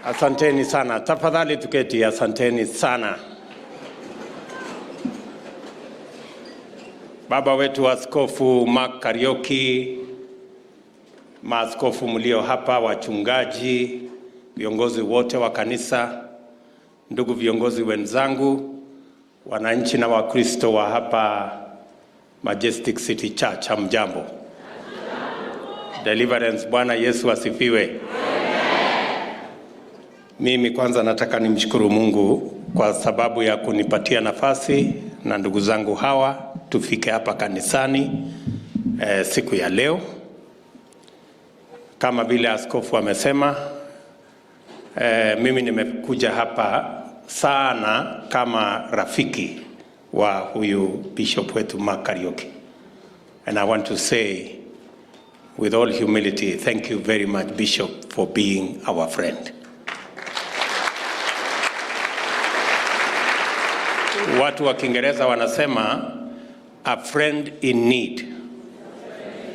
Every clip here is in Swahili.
Asanteni sana. Tafadhali tuketi. Asanteni sana. Baba wetu Askofu Mark Kariuki, maaskofu mlio hapa, wachungaji, viongozi wote wa kanisa, ndugu viongozi wenzangu, wananchi na wakristo wa hapa Majestic City Church, hamjambo. Deliverance, Bwana Yesu asifiwe. Mimi kwanza nataka nimshukuru Mungu kwa sababu ya kunipatia nafasi na ndugu zangu hawa tufike hapa kanisani siku ya leo. Kama vile askofu amesema, mimi nimekuja hapa sana kama rafiki wa huyu bishop wetu Mark Kariuki. And I want to say with all humility, thank you very much, Bishop, for being our friend. Watu wa Kiingereza wanasema a friend in need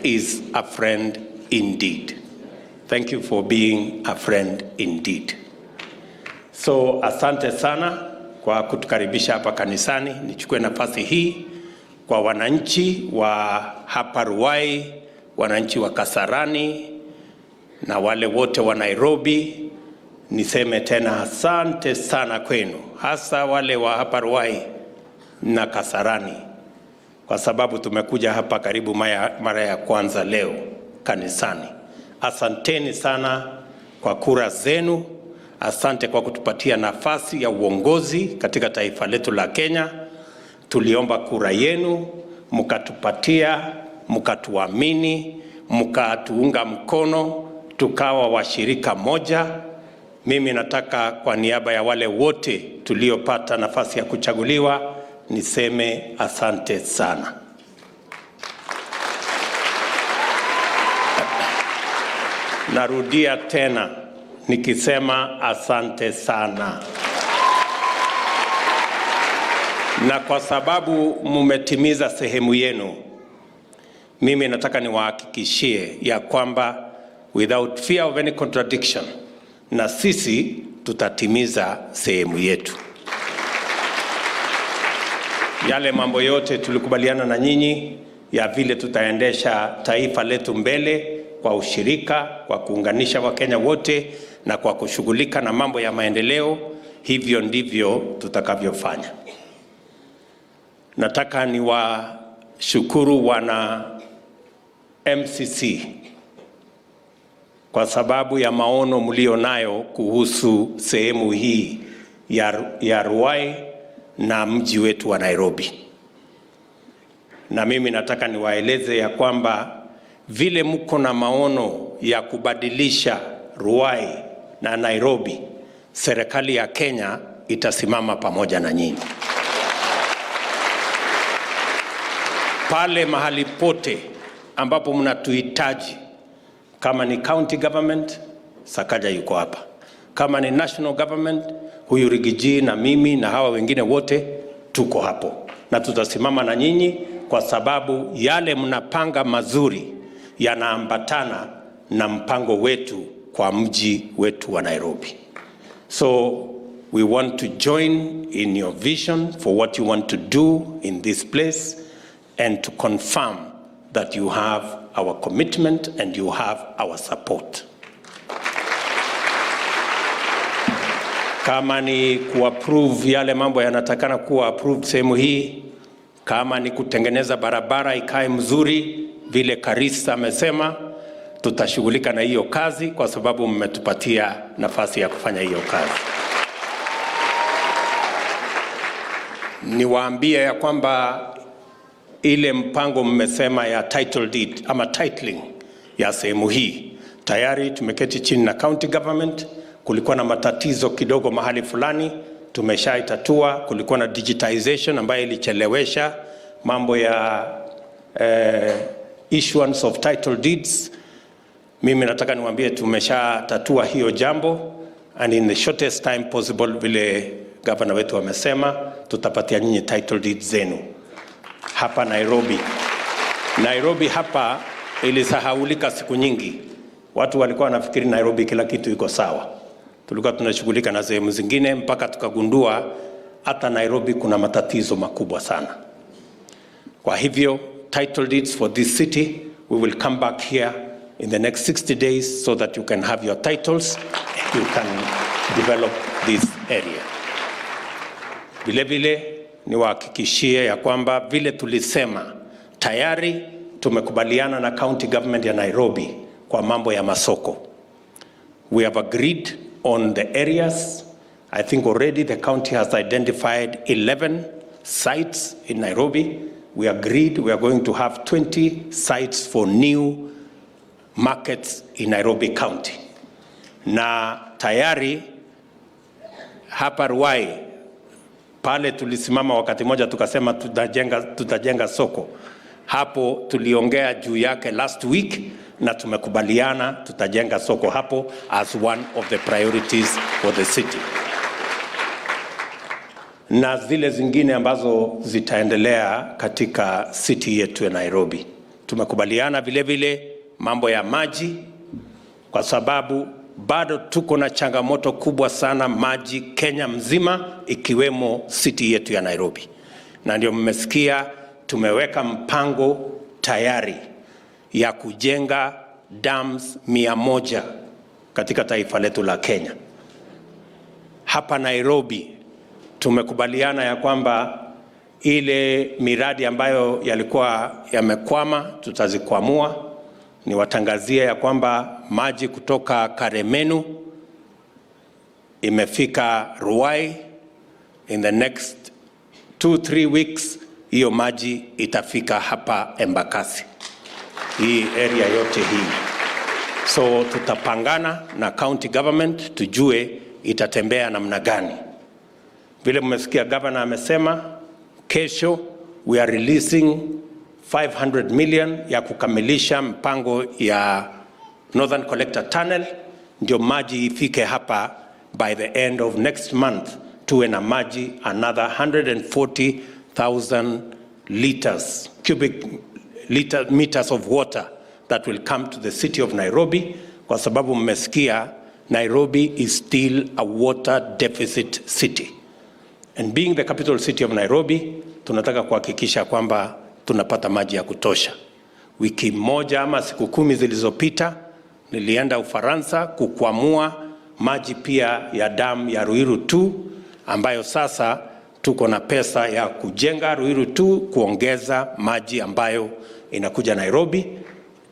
is a friend indeed. Thank you for being a friend indeed. So asante sana kwa kutukaribisha hapa kanisani. Nichukue nafasi hii kwa wananchi wa hapa Ruai, wananchi wa Kasarani na wale wote wa Nairobi, niseme tena asante sana kwenu, hasa wale wa hapa Ruai na Kasarani, kwa sababu tumekuja hapa karibu mara ya kwanza leo kanisani. Asanteni sana kwa kura zenu. Asante kwa kutupatia nafasi ya uongozi katika taifa letu la Kenya. Tuliomba kura yenu, mkatupatia, mkatuamini, mkatuunga mkono, tukawa washirika moja. Mimi nataka kwa niaba ya wale wote tuliopata nafasi ya kuchaguliwa niseme asante sana. Narudia tena nikisema asante sana. Na kwa sababu mumetimiza sehemu yenu, mimi nataka niwahakikishie ya kwamba without fear of any contradiction, na sisi tutatimiza sehemu yetu. Yale mambo yote tulikubaliana na nyinyi ya vile tutaendesha taifa letu mbele kwa ushirika, kwa kuunganisha Wakenya wote na kwa kushughulika na mambo ya maendeleo, hivyo ndivyo tutakavyofanya. Nataka niwashukuru wana MCC kwa sababu ya maono mlio nayo kuhusu sehemu hii ya Ruai na mji wetu wa Nairobi. Na mimi nataka niwaeleze ya kwamba vile mko na maono ya kubadilisha Ruai na Nairobi, serikali ya Kenya itasimama pamoja na nyinyi. Pale mahali pote ambapo mnatuhitaji, kama ni county government, Sakaja yuko hapa. Kama ni national government, huyu Rigiji na mimi na hawa wengine wote tuko hapo. Na tutasimama na nyinyi kwa sababu yale mnapanga mazuri yanaambatana na mpango wetu kwa mji wetu wa Nairobi. So we want to join in your vision for what you want to do in this place and to confirm that you have our commitment and you have our support. Kama ni kuapprove yale mambo yanatakana kuwa approved sehemu hii, kama ni kutengeneza barabara ikae mzuri vile Karisa amesema, tutashughulika na hiyo kazi kwa sababu mmetupatia nafasi ya kufanya hiyo kazi. Niwaambie ya kwamba ile mpango mmesema ya title deed ama titling ya sehemu hii, tayari tumeketi chini na county government. Kulikuwa na matatizo kidogo mahali fulani, tumeshaitatua. Kulikuwa na digitization ambayo ilichelewesha mambo ya issuance of title deeds. Mimi nataka niwaambie tumeshatatua hiyo jambo, and in the shortest time possible, vile governor wetu amesema, tutapatia nyinyi title deeds zenu hapa Nairobi. Nairobi hapa ilisahaulika siku nyingi. Watu walikuwa wanafikiri Nairobi kila kitu iko sawa. tulikuwa tunashughulika na sehemu zingine mpaka tukagundua hata Nairobi kuna matatizo makubwa sana. Kwa hivyo title deeds for this city, we will come back here in the next 60 days so that you can have your titles and you can develop this area. Vile vile niwahakikishie ya kwamba vile tulisema tayari tumekubaliana na county government ya Nairobi kwa mambo ya masoko. We have agreed on the areas. I think already the county has identified 11 sites in Nairobi. We agreed we are going to have 20 sites for new markets in Nairobi County. Na tayari hapa Ruai pale tulisimama wakati moja tukasema tutajenga soko. Hapo tuliongea juu yake last week na tumekubaliana tutajenga soko hapo as one of the priorities for the city. Na zile zingine ambazo zitaendelea katika city yetu ya Nairobi. Tumekubaliana vile vile mambo ya maji kwa sababu bado tuko na changamoto kubwa sana maji Kenya mzima ikiwemo city yetu ya Nairobi. Na ndio mmesikia tumeweka mpango tayari ya kujenga dams 100 katika taifa letu la Kenya. Hapa Nairobi tumekubaliana ya kwamba ile miradi ambayo yalikuwa yamekwama tutazikwamua. Niwatangazie ya kwamba maji kutoka Karemenu imefika Ruai. In the next 2-3 weeks hiyo maji itafika hapa Embakasi, hii area yote hii. So tutapangana na county government tujue itatembea namna gani. Vile mmesikia governor amesema kesho we are releasing 500 million ya kukamilisha mpango ya Northern Collector Tunnel, ndio maji ifike hapa by the end of next month. Tuwe na maji another 140,000 meters of water that will come to the city of Nairobi, kwa sababu mmesikia Nairobi is still a water deficit city. And being the capital city of Nairobi, tunataka kuhakikisha kwamba tunapata maji ya kutosha. Wiki moja ama siku 10 zilizopita nilienda Ufaransa kukwamua maji pia ya damu ya Ruiru 2, ambayo sasa tuko na pesa ya kujenga Ruiru 2 kuongeza maji ambayo inakuja Nairobi,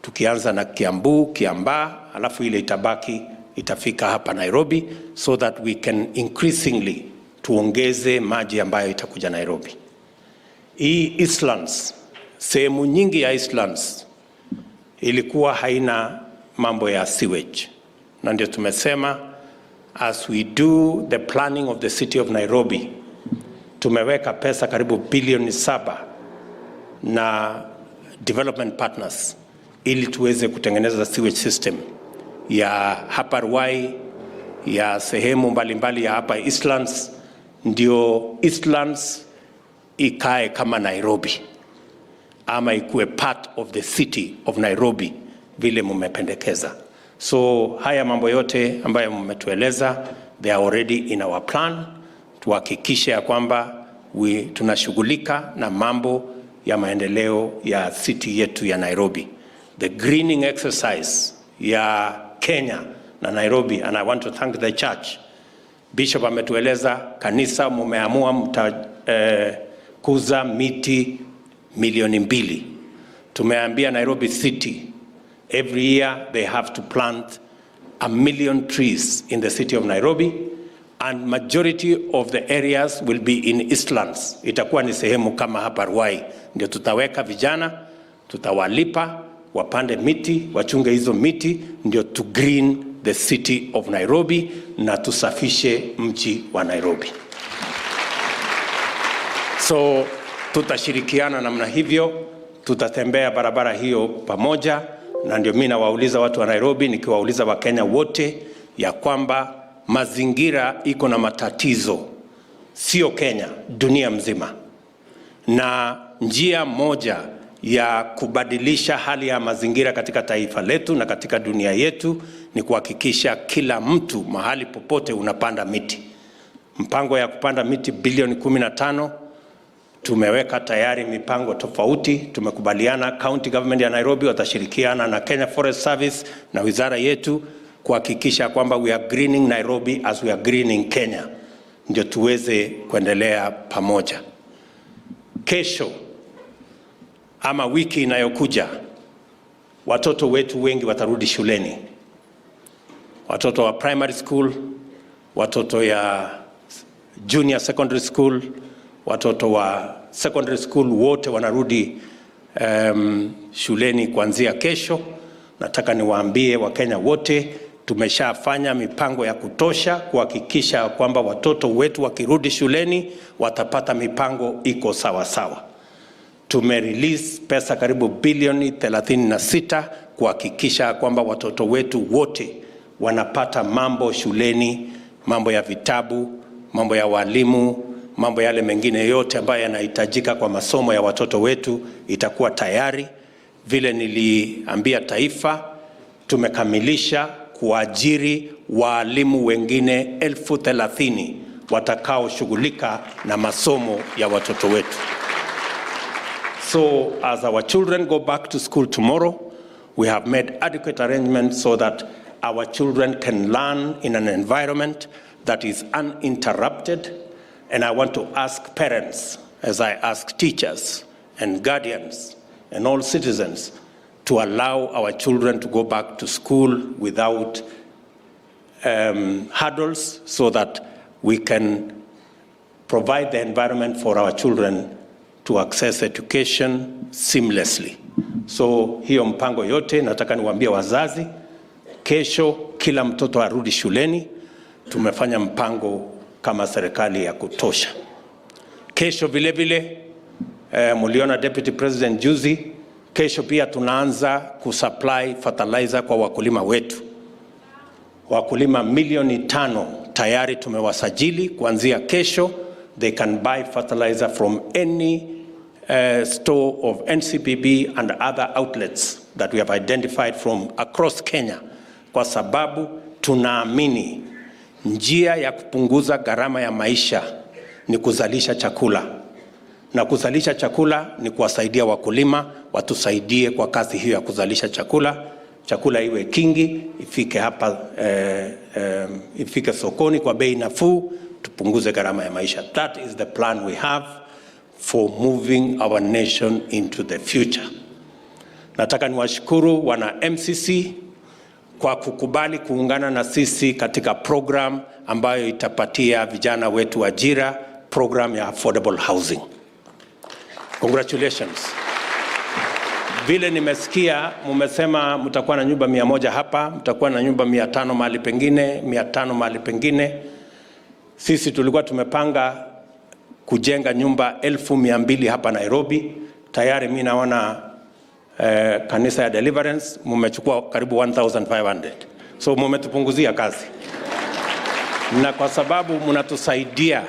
tukianza na Kiambu, Kiambaa, alafu ile itabaki itafika hapa Nairobi, so that we can increasingly tuongeze maji ambayo itakuja Nairobi. Hii Eastlands, sehemu nyingi ya Eastlands ilikuwa haina mambo ya sewage. Na ndio tumesema as we do the planning of the city of Nairobi, tumeweka pesa karibu bilioni 7 na development partners ili tuweze kutengeneza sewage system ya hapa Ruai, ya sehemu mbalimbali ya hapa Eastlands, ndio Eastlands ikae kama Nairobi ama ikuwe part of the city of Nairobi vile mmependekeza. So haya mambo yote ambayo mmetueleza, they are already in our plan. Tuhakikishe ya kwamba tunashughulika na mambo ya maendeleo ya city yetu ya Nairobi. The greening exercise ya Kenya na Nairobi, and I want to thank the church. Bishop ametueleza kanisa mumeamua kuza miti 2,000,000. Tumeambia Nairobi City every year they have to plant 1,000,000 trees in the city of Nairobi, and majority of the areas will be in Eastlands. Itakuwa ni sehemu kama hapa Ruai, ndio tutaweka vijana, tutawalipa wapande miti, wachunge hizo miti, ndio to green the city of Nairobi na tusafishe mji wa Nairobi. So tutashirikiana namna hivyo, tutatembea barabara hiyo pamoja, na ndio mimi nawauliza watu wa Nairobi, nikiwauliza Wakenya wote ya kwamba mazingira iko na matatizo, sio Kenya, dunia mzima. Na njia moja ya kubadilisha hali ya mazingira katika taifa letu na katika dunia yetu ni kuhakikisha kila mtu mahali popote unapanda miti. Mpango ya kupanda miti bilioni 15, tumeweka tayari mipango tofauti. Tumekubaliana county government ya Nairobi watashirikiana na Kenya Forest Service na wizara yetu kuhakikisha kwamba we are greening Nairobi as we are greening Kenya, ndio tuweze kuendelea pamoja. Kesho ama wiki inayokuja watoto wetu wengi watarudi shuleni. Watoto wa primary school, watoto ya junior secondary school, watoto wa secondary school wote wanarudi shuleni kuanzia kesho. Nataka niwaambie Wakenya wote tumeshafanya mipango ya kutosha kuhakikisha kwamba watoto wetu wakirudi shuleni watapata mipango iko sawa sawa. Tumerelease pesa karibu bilioni 36 kuhakikisha kwamba watoto wetu wote wanapata mambo shuleni, mambo ya vitabu, mambo ya walimu, mambo yale mengine yote ambayo yanahitajika kwa masomo ya watoto wetu itakuwa tayari. Vile niliambia taifa, tumekamilisha kuajiri walimu wengine 30,000 watakao shughulika na masomo ya watoto wetu. So as our children go back to school tomorrow, we have made adequate arrangements so that our children can learn in an environment that is uninterrupted. And I want to ask parents, as I ask teachers and guardians and all citizens, to allow our children to go back to school without hurdles, so that we can provide the environment for our children to access education seamlessly. So hiyo mpango yote nataka niwaambie wazazi, kesho kila mtoto arudi shuleni. Tumefanya mpango kama serikali ya kutosha. Kesho vile vile muliona Deputy President juzi, kesho pia tunaanza kusupply fertilizer kwa wakulima wetu. Wakulima milioni 5 tayari tumewasajili. Kuanzia kesho they can buy fertilizer from any store of NCPB and other outlets that we have identified from across Kenya, kwa sababu tunaamini njia ya kupunguza gharama ya maisha ni kuzalisha chakula, na kuzalisha chakula ni kuwasaidia wakulima watusaidie kwa kazi hiyo ya kuzalisha chakula. Chakula iwe kingi, ifike hapa ifike sokoni kwa bei nafuu, tupunguze gharama ya maisha. That is the plan we have for moving our nation into the future. Nataka niwashukuru wana MCC kwa kukubali kuungana na sisi katika program ambayo itapatia vijana wetu ajira, program ya affordable housing. Congratulations. Vile nimesikia mumesema mtakuwa na nyumba 100 hapa, mtakuwa na nyumba 500 mahali pengine, 500 mahali pengine. Sisi tulikuwa tumepanga kujenga nyumba 1200 hapa Nairobi. Tayari mimi naona kanisa ya Deliverance mumechukua karibu 1500. So mumetupunguzia kazi. Na kwa sababu mnatusaidia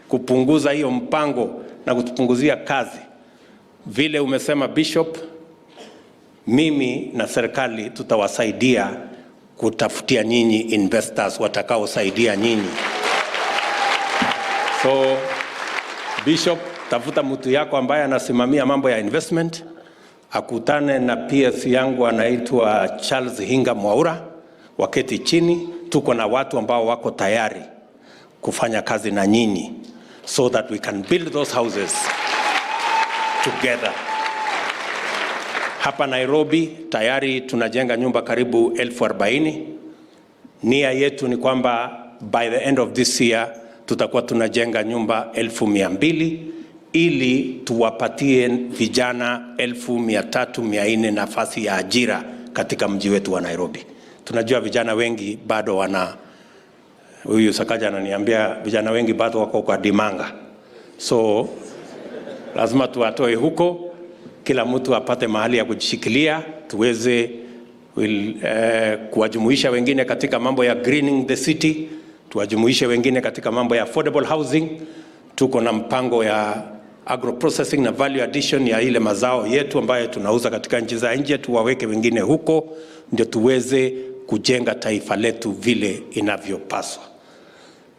kupunguza hiyo mpango na kutupunguzia kazi, vile umesema Bishop, mimi na serikali tutawasaidia kutafutia nyinyi investors watakaosaidia nyinyi. So Bishop, tafuta mtu yako ambaye anasimamia mambo ya investment, akutane na PS yangu anaitwa Charles Hinga Mwaura, waketi chini. Tuko na watu ambao wako tayari kufanya kazi na nyinyi, so that we can build those houses together. Hapa Nairobi tayari tunajenga nyumba karibu 40,000. Nia yetu ni kwamba by the end of this year tutakuwa tunajenga nyumba 200,000 ili tuwapatie vijana 300,400 nafasi ya ajira katika mji wetu wa Nairobi. Tunajua vijana wengi bado huyu Sakaja ananiambia vijana wengi bado wako kwa dimanga. So lazima tuwatoe huko, kila mtu apate mahali ya kujishikilia, tuweze kuwajumuisha wengine katika mambo ya greening the city, tuwajumuishe wengine katika mambo ya affordable housing. Tuko na mpango ya agroprocessing na value addition ya ile mazao yetu ambayo tunauza katika nchi za nje, tuwaweke wengine huko ndio tuweze kujenga taifa letu vile inavyopaswa.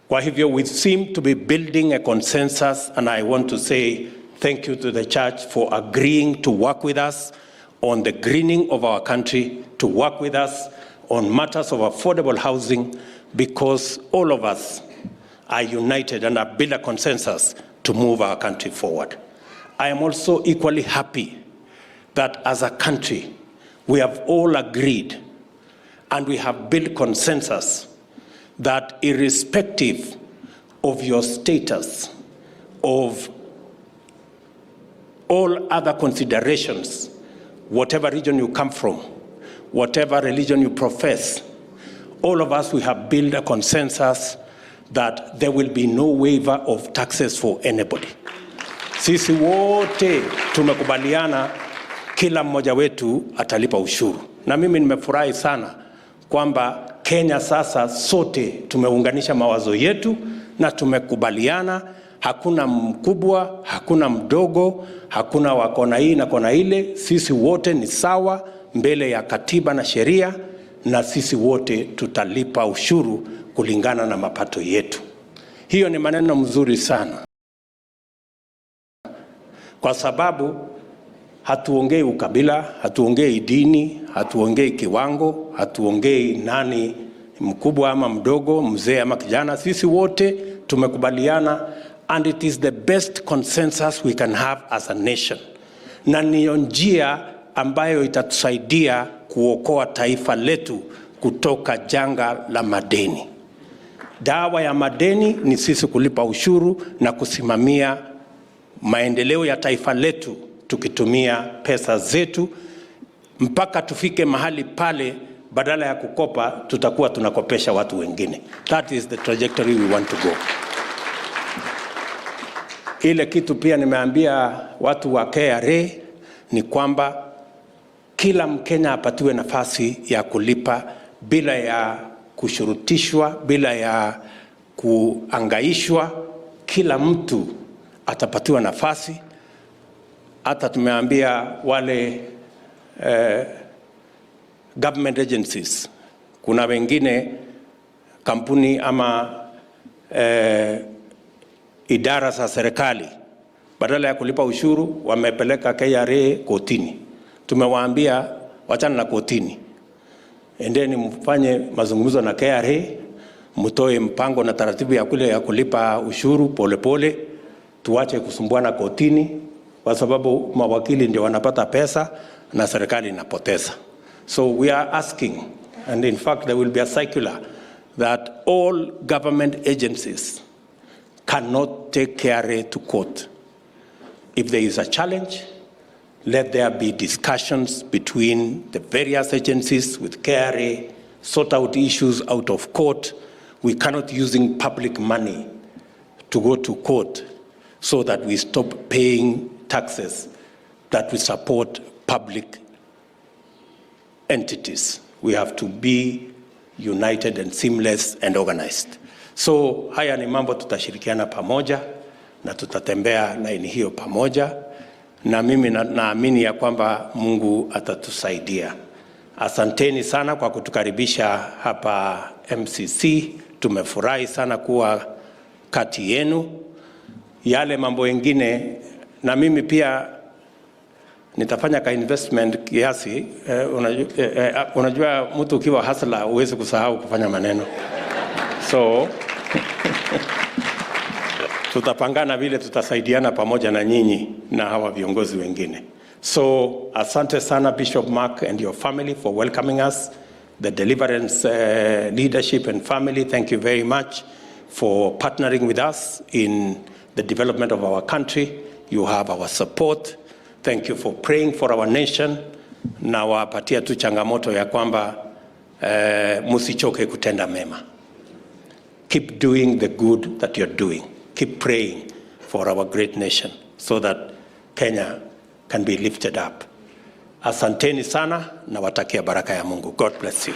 Kwa hivyo we seem to be building a consensus, and I want to say thank you to the church for agreeing to work with us on the greening of our country, to work with us on matters of affordable housing, because all of us are united and have built a consensus to move our country forward. I am also equally happy that as a country, we have all agreed and we have built consensus that irrespective of your status, of all other considerations, whatever region you come from, whatever religion you profess, all of us, we have built a consensus that there will be no waiver of taxes for anybody. Sisi wote tumekubaliana kila mmoja wetu atalipa ushuru. Na mimi nimefurahi sana kwamba Kenya sasa sote tumeunganisha mawazo yetu na tumekubaliana, hakuna mkubwa, hakuna mdogo, hakuna wa kona hii na kona ile. Sisi wote ni sawa mbele ya katiba na sheria, na sisi wote tutalipa ushuru kulingana na mapato yetu. Hiyo ni maneno mzuri sana, kwa sababu hatuongei ukabila, hatuongei dini, hatuongei kiwango, hatuongei nani mkubwa ama mdogo, mzee ama kijana. Sisi wote tumekubaliana, and it is the best consensus we can have as a nation. Na niyo njia ambayo itatusaidia kuokoa taifa letu kutoka janga la madeni. Dawa ya madeni ni sisi kulipa ushuru na kusimamia maendeleo ya taifa letu tukitumia pesa zetu mpaka tufike mahali pale, badala ya kukopa tutakuwa tunakopesha watu wengine. That is the trajectory we want to go. Ile kitu pia nimeambia watu wa KRA ni kwamba kila Mkenya apatiwe nafasi ya kulipa bila ya kushurutishwa, bila ya kuangaishwa. Kila mtu atapatiwa nafasi. Hata tumeambia wale government agencies, kuna wengine kampuni ama idara za serikali badala ya kulipa ushuru wamepeleka KRA kotini. Tumewaambia wachana na kotini, endeni mfanye mazungumzo na KRA, mtoe mpango na taratibu ya kule ya kulipa ushuru polepole, tuache kusumbuana kotini, kwa sababu mawakili ndio wanapata pesa na serikali inapoteza. So we are asking, and in fact there will be a circular, that all government agencies cannot take KRA to court. If there is a challenge, let there be discussions between the various agencies with KRA, sort out issues out of court. We cannot using public money to go to court so that we stop paying taxes that we support public entities. We have to be united and seamless and organized. So haya ni mambo tutashirikiana pamoja na tutatembea laini hiyo pamoja, na mimi naamini ya kwamba Mungu atatusaidia. Asanteni sana kwa kutukaribisha hapa MCC. Tumefurahi sana kuwa kati yenu. Yale mambo mengine na mimi pia nitafanya ka investment kiasi. Unajua mtu ukiwa hustler huwezi kusahau kufanya maneno. So tutapangana vile tutasaidiana pamoja na nyinyi na hawa viongozi wengine. So asante sana Bishop Mark and your family for welcoming us. The Deliverance leadership and family, thank you very much for partnering with us in the development of our country. You have our support. Thank you for praying for our nation. Na wapatia tu changamoto ya kwamba musichoke kutenda mema. Keep doing the good that you're doing. Keep praying for our great nation so that Kenya can be lifted up. Asanteni sana na watakia baraka ya Mungu. God bless you.